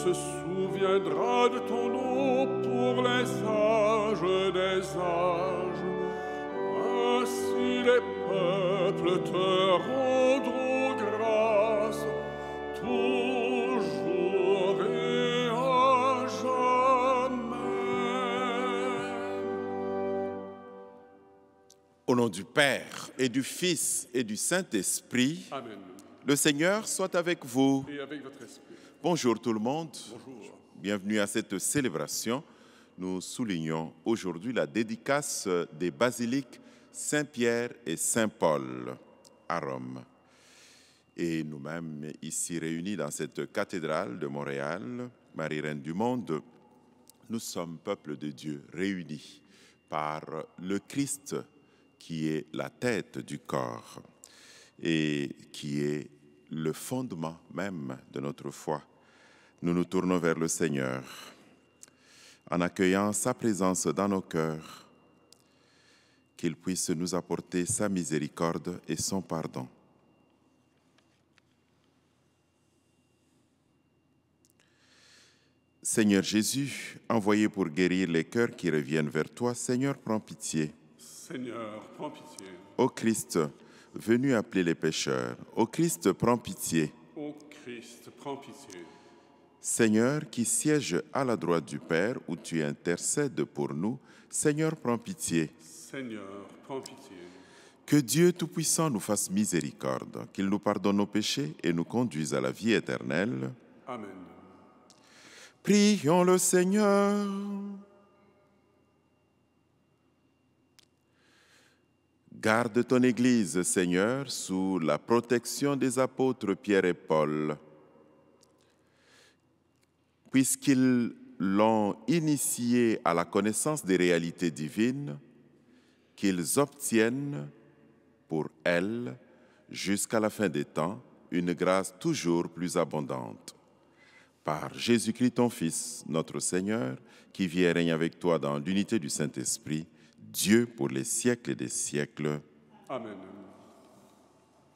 se souviendra de ton nom pour les âges des âges. Ainsi les peuples te rendront grâce, toujours et à jamais. Au nom du Père et du Fils et du Saint-Esprit, Amen. Le Seigneur soit avec vous. Et avec votre esprit. Bonjour tout le monde. Bonjour. Bienvenue à cette célébration. Nous soulignons aujourd'hui la dédicace des basiliques Saint-Pierre et Saint-Paul à Rome. Et nous-mêmes, ici réunis dans cette cathédrale de Montréal, Marie-Reine du Monde, nous sommes peuple de Dieu, réunis par le Christ qui est la tête du corps et qui est le fondement même de notre foi. Nous nous tournons vers le Seigneur en accueillant sa présence dans nos cœurs, qu'il puisse nous apporter sa miséricorde et son pardon. Seigneur Jésus, envoyé pour guérir les cœurs qui reviennent vers toi, Seigneur, prends pitié. Seigneur, prends pitié. Ô Christ, venu appeler les pécheurs, ô Christ, prends pitié. Ô Christ, prends pitié. Seigneur, qui siège à la droite du Père, où tu intercèdes pour nous, Seigneur, prends pitié. Seigneur, prends pitié. Que Dieu Tout-Puissant nous fasse miséricorde, qu'il nous pardonne nos péchés et nous conduise à la vie éternelle. Amen. Prions le Seigneur. Garde ton Église, Seigneur, sous la protection des apôtres Pierre et Paul, puisqu'ils l'ont initiée à la connaissance des réalités divines, qu'ils obtiennent pour elle, jusqu'à la fin des temps, une grâce toujours plus abondante. Par Jésus-Christ, ton Fils, notre Seigneur, qui vit et règne avec toi dans l'unité du Saint-Esprit, Dieu pour les siècles des siècles. Amen.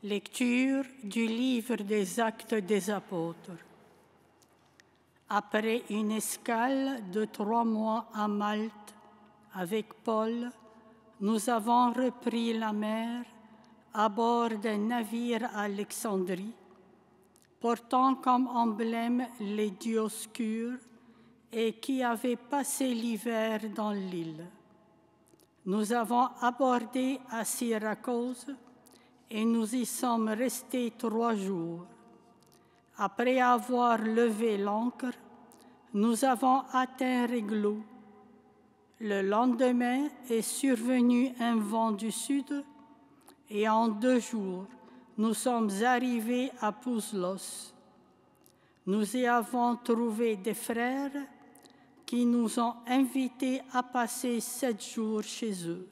Lecture du livre des Actes des Apôtres. Après une escale de 3 mois à Malte avec Paul, nous avons repris la mer à bord d'un navire à Alexandrie, portant comme emblème les Dioscures et qui avait passé l'hiver dans l'île. Nous avons abordé à Syracuse et nous y sommes restés 3 jours. Après avoir levé l'ancre, nous avons atteint Réglo. Le lendemain est survenu un vent du sud et en 2 jours, nous sommes arrivés à Pouslos. Nous y avons trouvé des frères qui nous ont invités à passer 7 jours chez eux.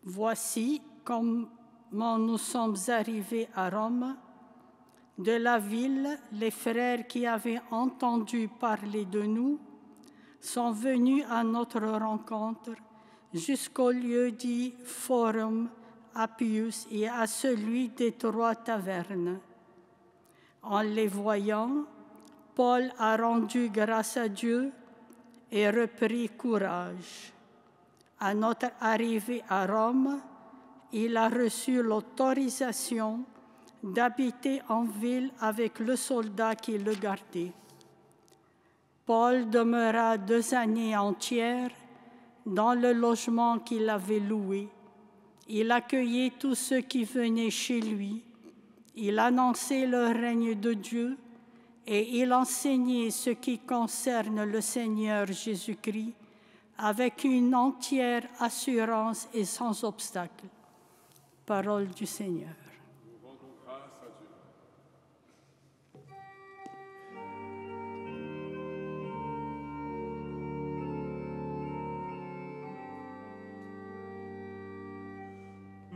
Voici comment nous sommes arrivés à Rome. De la ville, les frères qui avaient entendu parler de nous sont venus à notre rencontre jusqu'au lieu dit Forum Appius et à celui des 3 tavernes. En les voyant, Paul a rendu grâce à Dieu et repris courage. À notre arrivée à Rome, il a reçu l'autorisation d'habiter en ville avec le soldat qui le gardait. Paul demeura 2 années entières dans le logement qu'il avait loué. Il accueillait tous ceux qui venaient chez lui. Il annonçait le règne de Dieu et il enseignait ce qui concerne le Seigneur Jésus-Christ avec une entière assurance et sans obstacle. Parole du Seigneur. Nous rendons grâce à Dieu.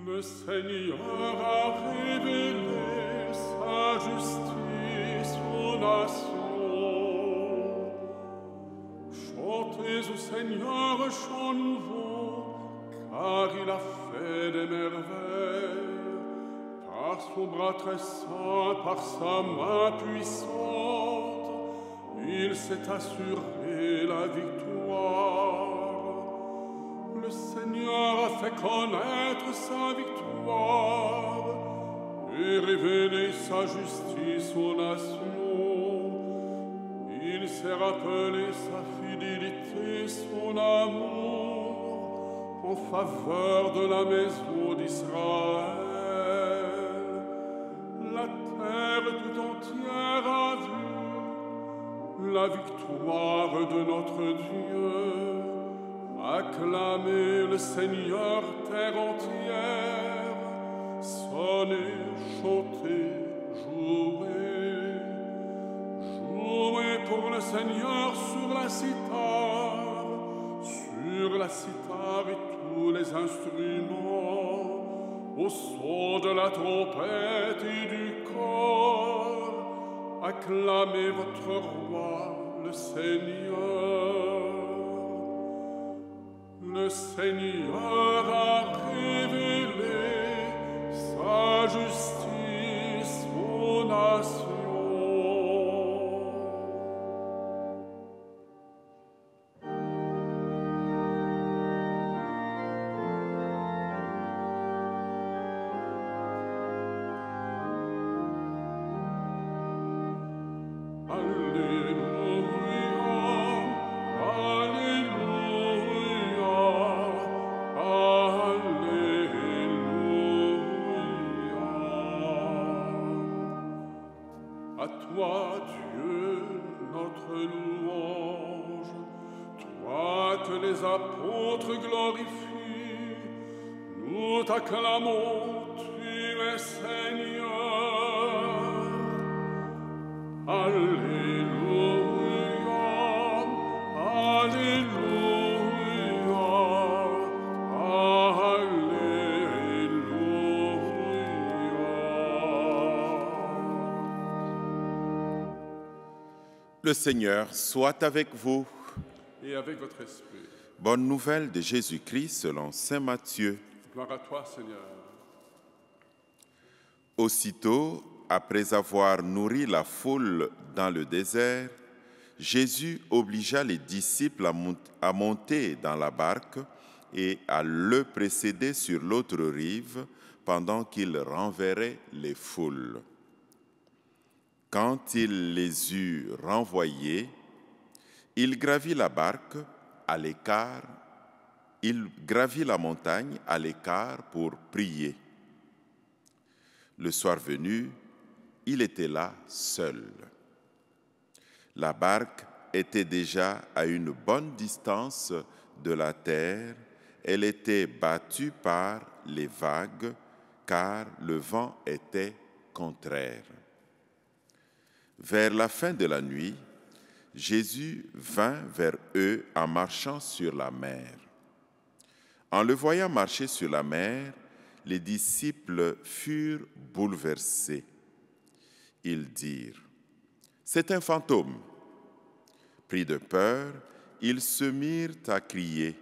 Le Seigneur a révélé sa justice aux nations. Chantez au Seigneur un chant nouveau, car il a fait des merveilles. Par son bras très saint, par sa main puissante, il s'est assuré la victoire. Le Seigneur a fait connaître sa victoire et révélé sa justice aux nations. Il s'est rappelé sa fidélité, son amour en faveur de la maison d'Israël. La terre tout entière a vu la victoire de notre Dieu. Acclamez le Seigneur, terre entière. Sonnez, chantez, jouez. Jouez pour le Seigneur sur la cithare et tous les instruments, au son de la trompette et du cor. Acclamez votre roi, le Seigneur. Le Seigneur a révélé sa justice aux nations. À toi, Dieu, notre louange, toi que les apôtres glorifient, nous t'acclamons, tu es Seigneur. Alléluia, Alléluia, Le Seigneur soit avec vous. Et avec votre esprit. Bonne nouvelle de Jésus-Christ selon saint Matthieu. Gloire à toi, Seigneur. Aussitôt, après avoir nourri la foule dans le désert, Jésus obligea les disciples à monter dans la barque et à le précéder sur l'autre rive pendant qu'il renverrait les foules. Quand il les eut renvoyés, il gravit la barque à l'écart, il gravit la montagne à l'écart pour prier. Le soir venu, il était là seul. La barque était déjà à une bonne distance de la terre. Elle était battue par les vagues, car le vent était contraire. Vers la fin de la nuit, Jésus vint vers eux en marchant sur la mer. En le voyant marcher sur la mer, les disciples furent bouleversés. Ils dirent : « C'est un fantôme !» Pris de peur, ils se mirent à crier.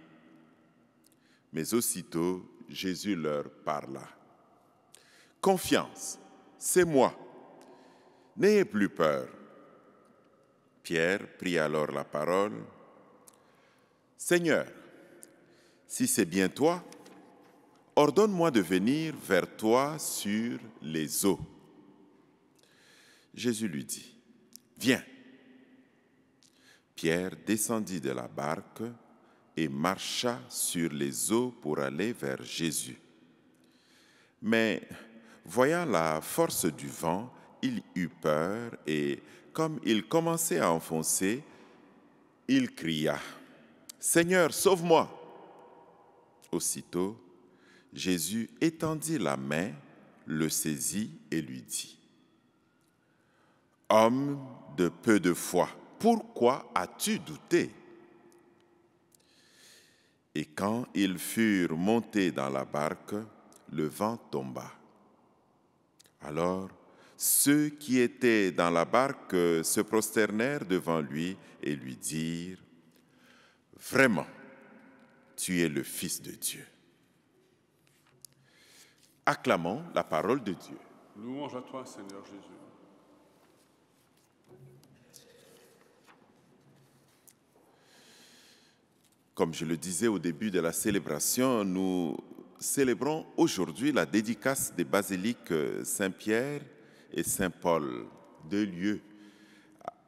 Mais aussitôt, Jésus leur parla. « Confiance, c'est moi. N'ayez plus peur. » Pierre prit alors la parole. « Seigneur, si c'est bien toi, ordonne-moi de venir vers toi sur les eaux. » Jésus lui dit : « Viens. » Pierre descendit de la barque et marcha sur les eaux pour aller vers Jésus. Mais, voyant la force du vent, il eut peur et, comme il commençait à enfoncer, il cria : « Seigneur, sauve-moi !» Aussitôt, Jésus étendit la main, le saisit et lui dit : « Homme de peu de foi, pourquoi as-tu douté ? » Et quand ils furent montés dans la barque, le vent tomba. Alors, ceux qui étaient dans la barque se prosternèrent devant lui et lui dirent : « Vraiment, tu es le Fils de Dieu. » Acclamons la parole de Dieu. Louange à toi, Seigneur Jésus. Comme je le disais au début de la célébration, nous célébrons aujourd'hui la dédicace des basiliques Saint-Pierre et Saint-Paul, deux lieux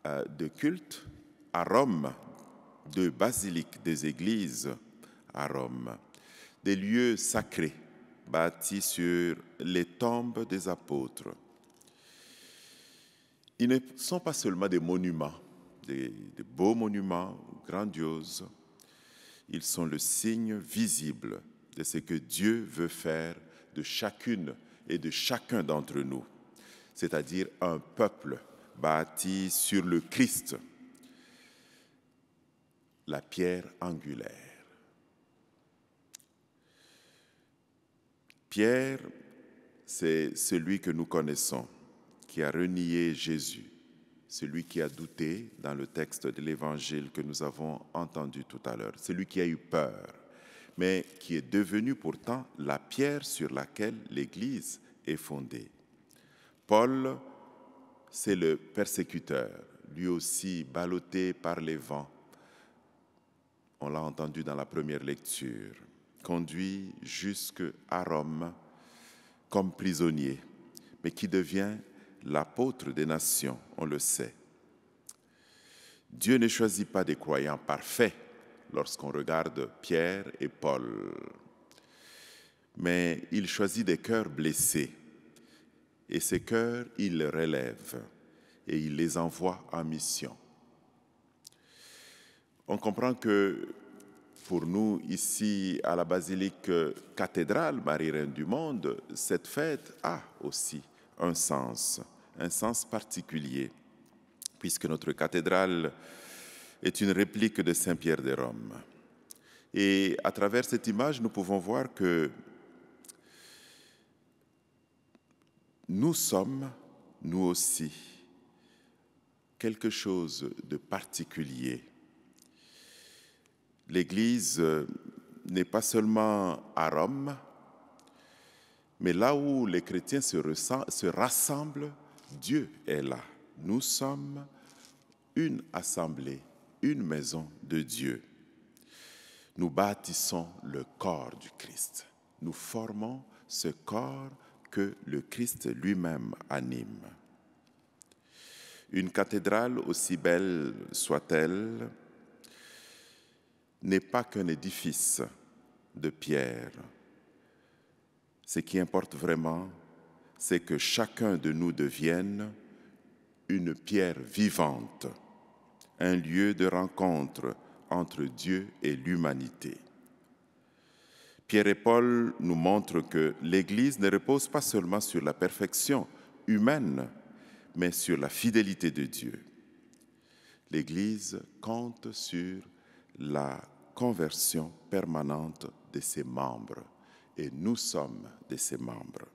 de culte à Rome, deux basiliques des églises à Rome, des lieux sacrés bâtis sur les tombes des apôtres. Ils ne sont pas seulement des monuments, des beaux monuments grandioses. Ils sont le signe visible de ce que Dieu veut faire de chacune et de chacun d'entre nous, c'est-à-dire un peuple bâti sur le Christ, la pierre angulaire. Pierre, c'est celui que nous connaissons, qui a renié Jésus, celui qui a douté dans le texte de l'Évangile que nous avons entendu tout à l'heure, celui qui a eu peur, mais qui est devenu pourtant la pierre sur laquelle l'Église est fondée. Paul, c'est le persécuteur, lui aussi ballotté par les vents. On l'a entendu dans la première lecture, conduit jusqu'à Rome comme prisonnier, mais qui devient l'apôtre des nations, on le sait. Dieu ne choisit pas des croyants parfaits lorsqu'on regarde Pierre et Paul, mais il choisit des cœurs blessés. Et ces cœurs, il les relève et il les envoie en mission. On comprend que pour nous, ici, à la basilique cathédrale Marie-Reine du Monde, cette fête a aussi un sens particulier, puisque notre cathédrale est une réplique de Saint-Pierre de Rome. Et à travers cette image, nous pouvons voir que nous sommes, nous aussi, quelque chose de particulier. L'Église n'est pas seulement à Rome, mais là où les chrétiens se rassemblent, Dieu est là. Nous sommes une assemblée, une maison de Dieu. Nous bâtissons le corps du Christ. Nous formons ce corps que le Christ lui-même anime. Une cathédrale, aussi belle soit-elle, n'est pas qu'un édifice de pierre. Ce qui importe vraiment, c'est que chacun de nous devienne une pierre vivante, un lieu de rencontre entre Dieu et l'humanité. Pierre et Paul nous montrent que l'Église ne repose pas seulement sur la perfection humaine, mais sur la fidélité de Dieu. L'Église compte sur la conversion permanente de ses membres, et nous sommes de ses membres.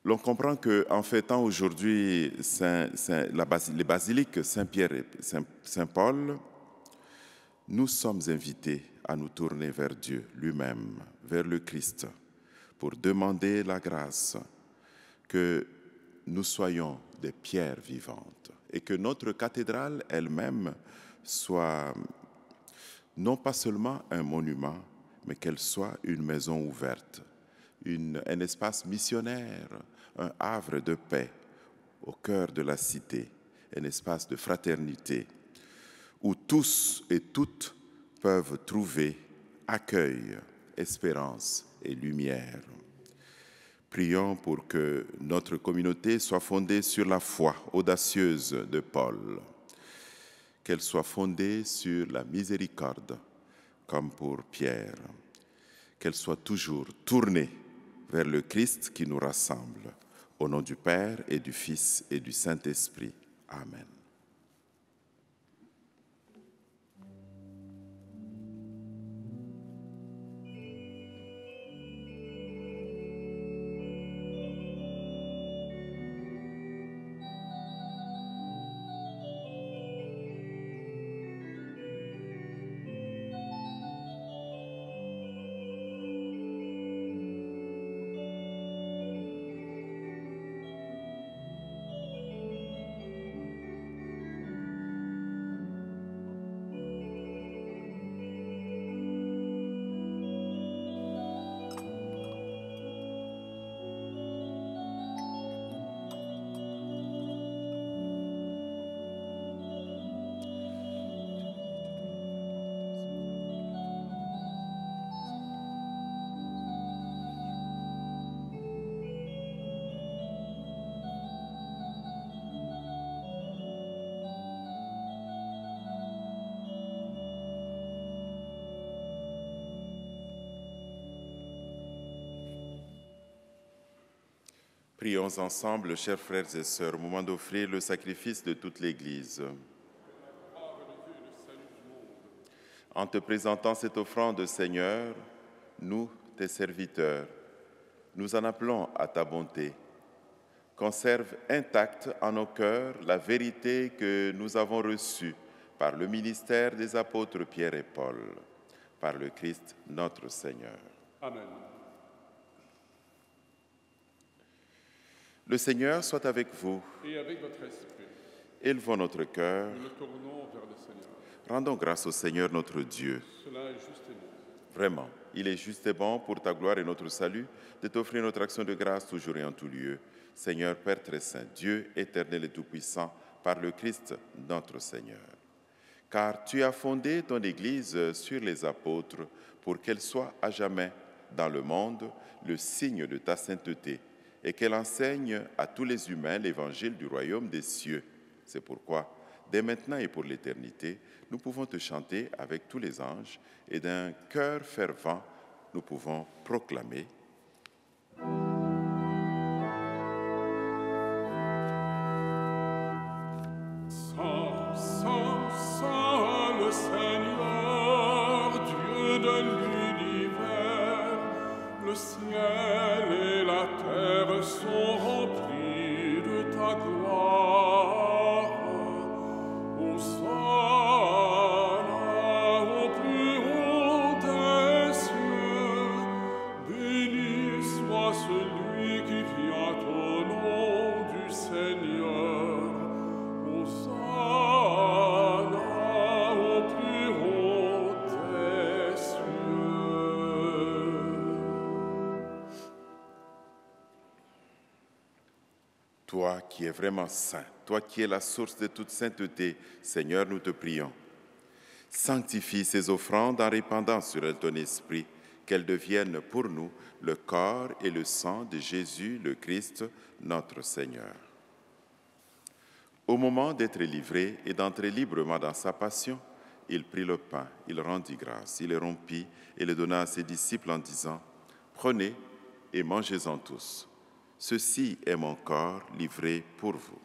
L'on comprend qu'en fêtant aujourd'hui les basiliques Saint-Pierre et Saint-Paul, nous sommes invités à nous tourner vers Dieu lui-même, vers le Christ, pour demander la grâce que nous soyons des pierres vivantes et que notre cathédrale elle-même soit non pas seulement un monument, mais qu'elle soit une maison ouverte, un espace missionnaire, un havre de paix au cœur de la cité, un espace de fraternité où tous et toutes peuvent trouver accueil, espérance et lumière. Prions pour que notre communauté soit fondée sur la foi audacieuse de Paul, qu'elle soit fondée sur la miséricorde, comme pour Pierre, qu'elle soit toujours tournée vers le Christ qui nous rassemble. Au nom du Père et du Fils et du Saint-Esprit. Amen. Prions ensemble, chers frères et sœurs, au moment d'offrir le sacrifice de toute l'Église. En te présentant cette offrande, Seigneur, nous, tes serviteurs, nous en appelons à ta bonté. Conserve intacte en nos cœurs la vérité que nous avons reçue par le ministère des apôtres Pierre et Paul, par le Christ notre Seigneur. Amen. Le Seigneur soit avec vous. Et avec votre esprit, Élevons notre cœur. nous le tournons vers le Seigneur. Rendons grâce au Seigneur notre Dieu. Cela est juste et bon. Vraiment, il est juste et bon pour ta gloire et notre salut de t'offrir notre action de grâce toujours et en tout lieu. Seigneur Père très saint, Dieu éternel et tout-puissant, par le Christ notre Seigneur. Car tu as fondé ton Église sur les apôtres pour qu'elle soit à jamais dans le monde le signe de ta sainteté et qu'elle enseigne à tous les humains l'évangile du royaume des cieux. C'est pourquoi, dès maintenant et pour l'éternité, nous pouvons te chanter avec tous les anges et d'un cœur fervent, nous pouvons proclamer. Saint, Saint, Saint, le Seigneur, Dieu de l'univers, le ciel et la terre sont remplis de ta gloire. Hosanna au plus haut des cieux, béni soit celui qui vient au nom du Seigneur. Hosanna au plus haut des cieux. Toi qui es vraiment saint, toi qui es la source de toute sainteté, Seigneur, nous te prions. Sanctifie ces offrandes en répandant sur elles ton esprit, qu'elles deviennent pour nous le corps et le sang de Jésus, le Christ, notre Seigneur. Au moment d'être livré et d'entrer librement dans sa passion, il prit le pain, il rendit grâce, il le rompit et le donna à ses disciples en disant « Prenez et mangez-en tous. Ceci est mon corps livré pour vous. »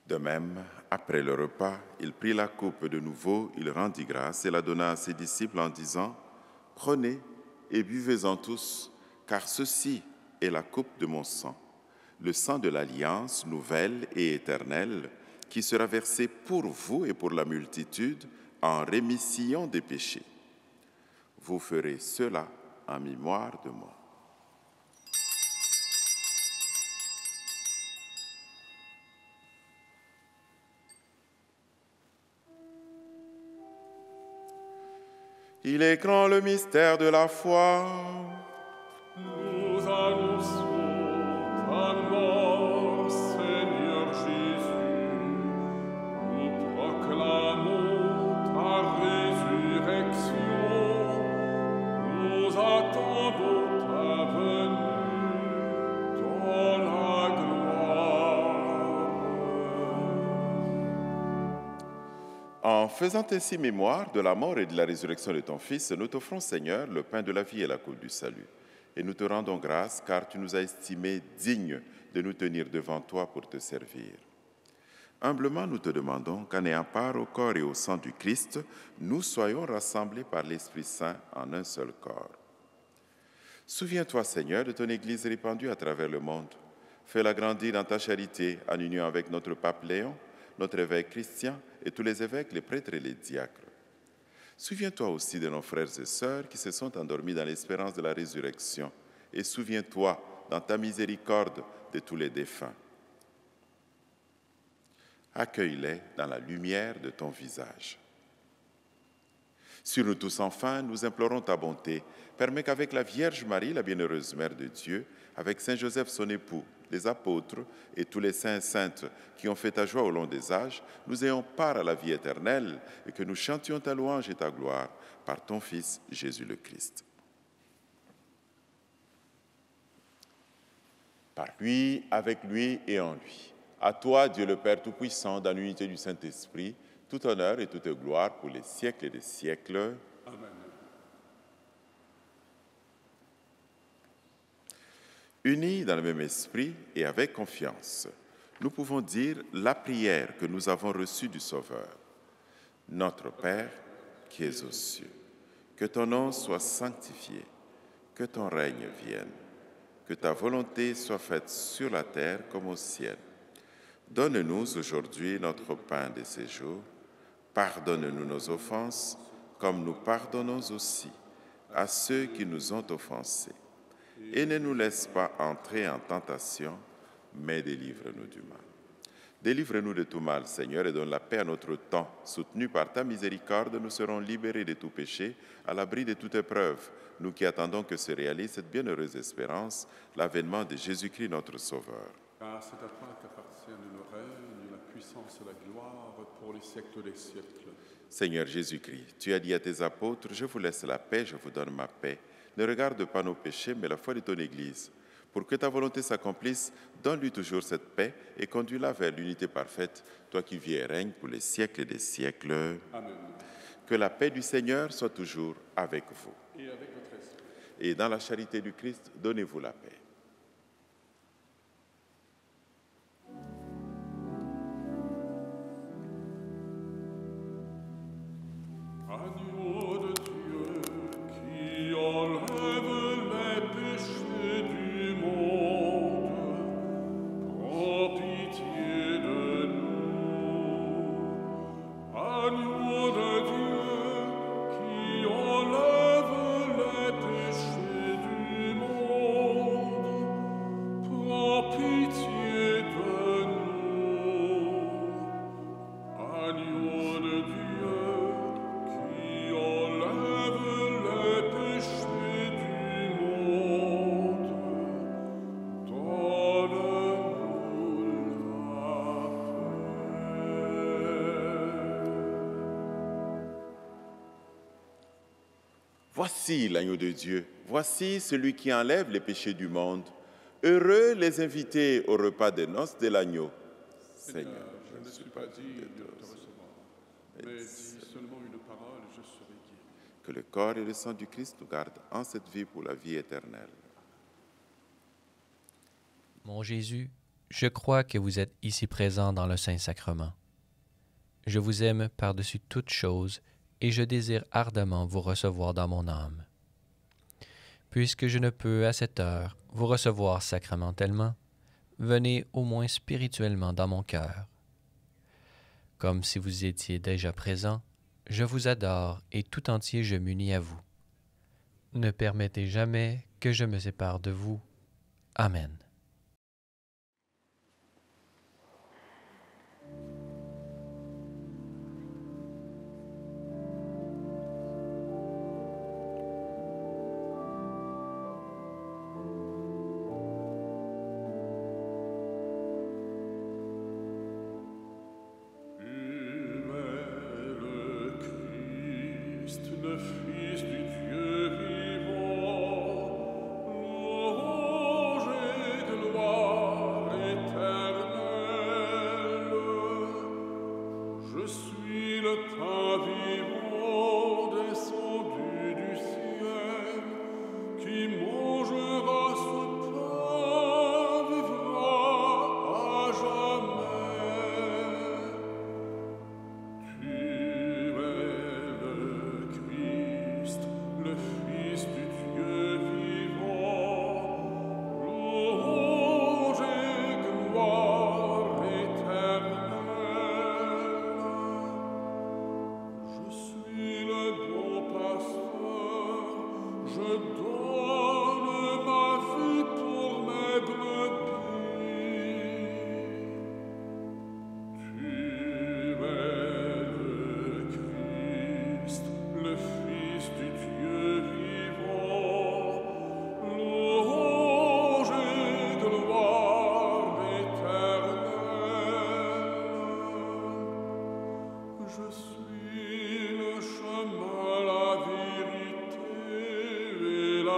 De même, après le repas, il prit la coupe de nouveau, il rendit grâce et la donna à ses disciples en disant « Prenez et buvez-en tous, car ceci est la coupe de mon sang, le sang de l'alliance nouvelle et éternelle, qui sera versé pour vous et pour la multitude en rémission des péchés. Vous ferez cela en mémoire de moi. » Il est grand le mystère de la foi. Nous annonçons ta mort, Seigneur Jésus. Nous proclamons ta résurrection. Nous attendons ta venue dans la gloire. En faisant ainsi mémoire de la mort et de la résurrection de ton Fils, nous t'offrons, Seigneur, le pain de la vie et la coupe du salut. Et nous te rendons grâce, car tu nous as estimés dignes de nous tenir devant toi pour te servir. Humblement, nous te demandons qu'en ayant part au corps et au sang du Christ, nous soyons rassemblés par l'Esprit Saint en un seul corps. Souviens-toi, Seigneur, de ton Église répandue à travers le monde. Fais-la grandir dans ta charité, en union avec notre pape Léon, notre évêque Christian et tous les évêques, les prêtres et les diacres. Souviens-toi aussi de nos frères et sœurs qui se sont endormis dans l'espérance de la résurrection. Et souviens-toi, dans ta miséricorde, de tous les défunts. Accueille-les dans la lumière de ton visage. Sur nous tous, enfin, nous implorons ta bonté. Permets qu'avec la Vierge Marie, la bienheureuse Mère de Dieu, avec Saint Joseph, son époux, les apôtres et tous les saints et saintes qui ont fait ta joie au long des âges, nous ayons part à la vie éternelle et que nous chantions ta louange et ta gloire par ton Fils, Jésus le Christ. Par lui, avec lui et en lui. À toi, Dieu le Père Tout-Puissant, dans l'unité du Saint-Esprit, Tout honneur et toute gloire pour les siècles et des siècles. Amen. Unis dans le même esprit et avec confiance, nous pouvons dire la prière que nous avons reçue du Sauveur. Notre Père, qui es aux cieux, que ton nom soit sanctifié, que ton règne vienne, que ta volonté soit faite sur la terre comme au ciel. Donne-nous aujourd'hui notre pain de ce jour. Pardonne-nous nos offenses, comme nous pardonnons aussi à ceux qui nous ont offensés. Et ne nous laisse pas entrer en tentation, mais délivre-nous du mal. Délivre-nous de tout mal, Seigneur, et donne la paix à notre temps. Soutenus par ta miséricorde, nous serons libérés de tout péché, à l'abri de toute épreuve, nous qui attendons que se réalise cette bienheureuse espérance, l'avènement de Jésus-Christ, notre Sauveur. Car c'est à toi qu'appartiennent le règne, la puissance et la gloire pour les siècles des siècles. Seigneur Jésus-Christ, tu as dit à tes apôtres, « Je vous laisse la paix, je vous donne ma paix. Ne regarde pas nos péchés, mais la foi de ton Église. Pour que ta volonté s'accomplisse, donne-lui toujours cette paix et conduis-la vers l'unité parfaite, toi qui vis et règnes pour les siècles des siècles. Amen. Que la paix du Seigneur soit toujours avec vous. Et avec votre esprit. Et dans la charité du Christ, donnez-vous la paix. Agneau de Dieu, qui enlève les péchés du monde, prends pitié de nous. Agneau de Dieu, qui enlève les péchés du monde, prends pitié de nous. Agneau de Dieu, Voici l'agneau de Dieu, voici celui qui enlève les péchés du monde. Heureux les invités au repas des noces de l'agneau. Seigneur, je ne suis pas digne de te recevoir, mais dis seulement une parole, je serai guéri. que le corps et le sang du Christ nous gardent en cette vie pour la vie éternelle. Mon Jésus, je crois que vous êtes ici présent dans le Saint-Sacrement. Je vous aime par-dessus toute chose et je désire ardemment vous recevoir dans mon âme. Puisque je ne peux à cette heure vous recevoir sacramentellement, venez au moins spirituellement dans mon cœur. Comme si vous étiez déjà présent, je vous adore et tout entier je m'unis à vous. Ne permettez jamais que je me sépare de vous. Amen. Le Fils du Dieu vivant, louange et gloire éternelle. Je suis le pain vivant descendu du ciel, qui mangera ce pain vivra à jamais. Tu le Fils du Dieu vivant, louange et gloire éternelle. Je suis le bon pasteur, je donne ma vie pour mes brebis. Tu es le Christ, le Fils du Dieu vivant, louange et gloire éternelle. Je suis le chemin, la vérité et la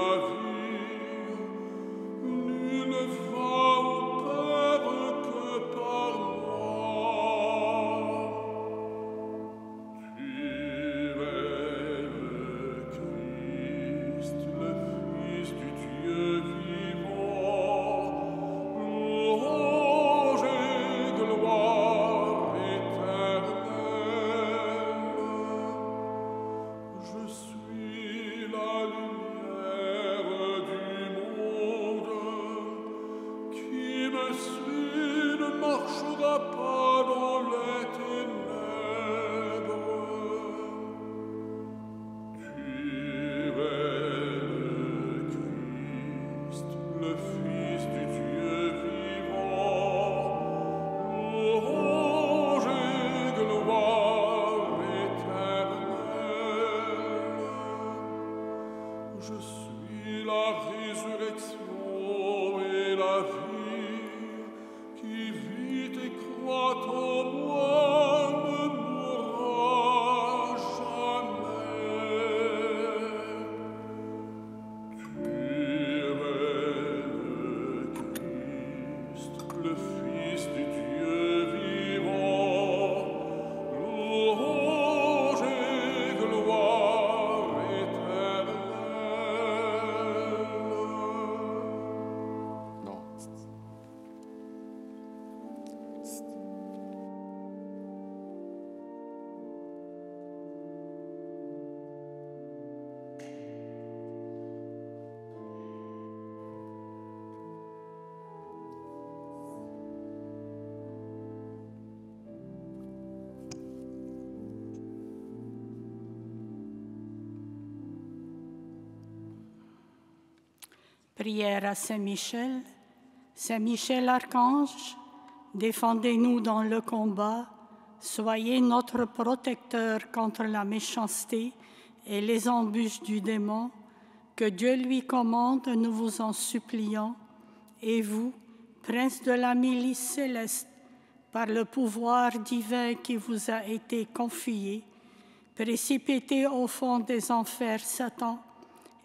Je suis la résurrection et la vie, qui vit et croit en moi ne mourra jamais. Tu es le Christ, le Fils du Dieu vivant, louange et gloire éternelle. Non. Prière à Saint-Michel. Saint-Michel Archange, défendez-nous dans le combat. Soyez notre protecteur contre la méchanceté et les embûches du démon. Que Dieu lui commande, nous vous en supplions. Et vous, prince de la milice céleste, par le pouvoir divin qui vous a été confié, précipitez au fond des enfers Satan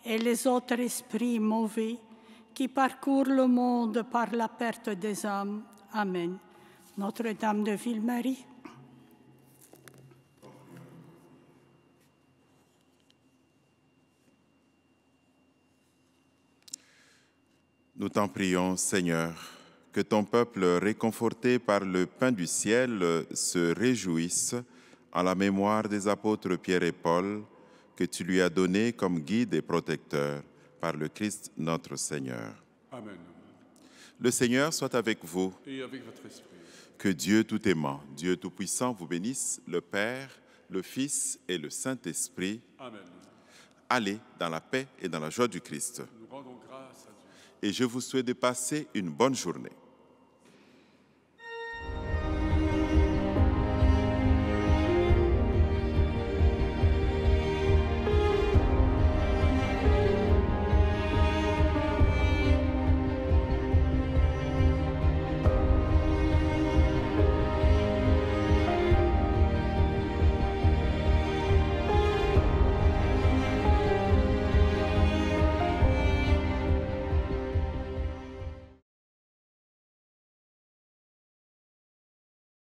et les autres esprits mauvais qui parcourent le monde par la perte des âmes. Amen. Notre-Dame de Ville-Marie. Nous t'en prions, Seigneur, que ton peuple, réconforté par le pain du ciel, se réjouisse en la mémoire des apôtres Pierre et Paul, que tu lui as donnés comme guide et protecteur par le Christ notre Seigneur. Amen. Le Seigneur soit avec vous. Et avec votre esprit. Que Dieu tout-aimant, Dieu tout-puissant vous bénisse, le Père, le Fils et le Saint-Esprit. Amen. Allez dans la paix et dans la joie du Christ. Nous rendons grâce à Dieu. Et je vous souhaite de passer une bonne journée.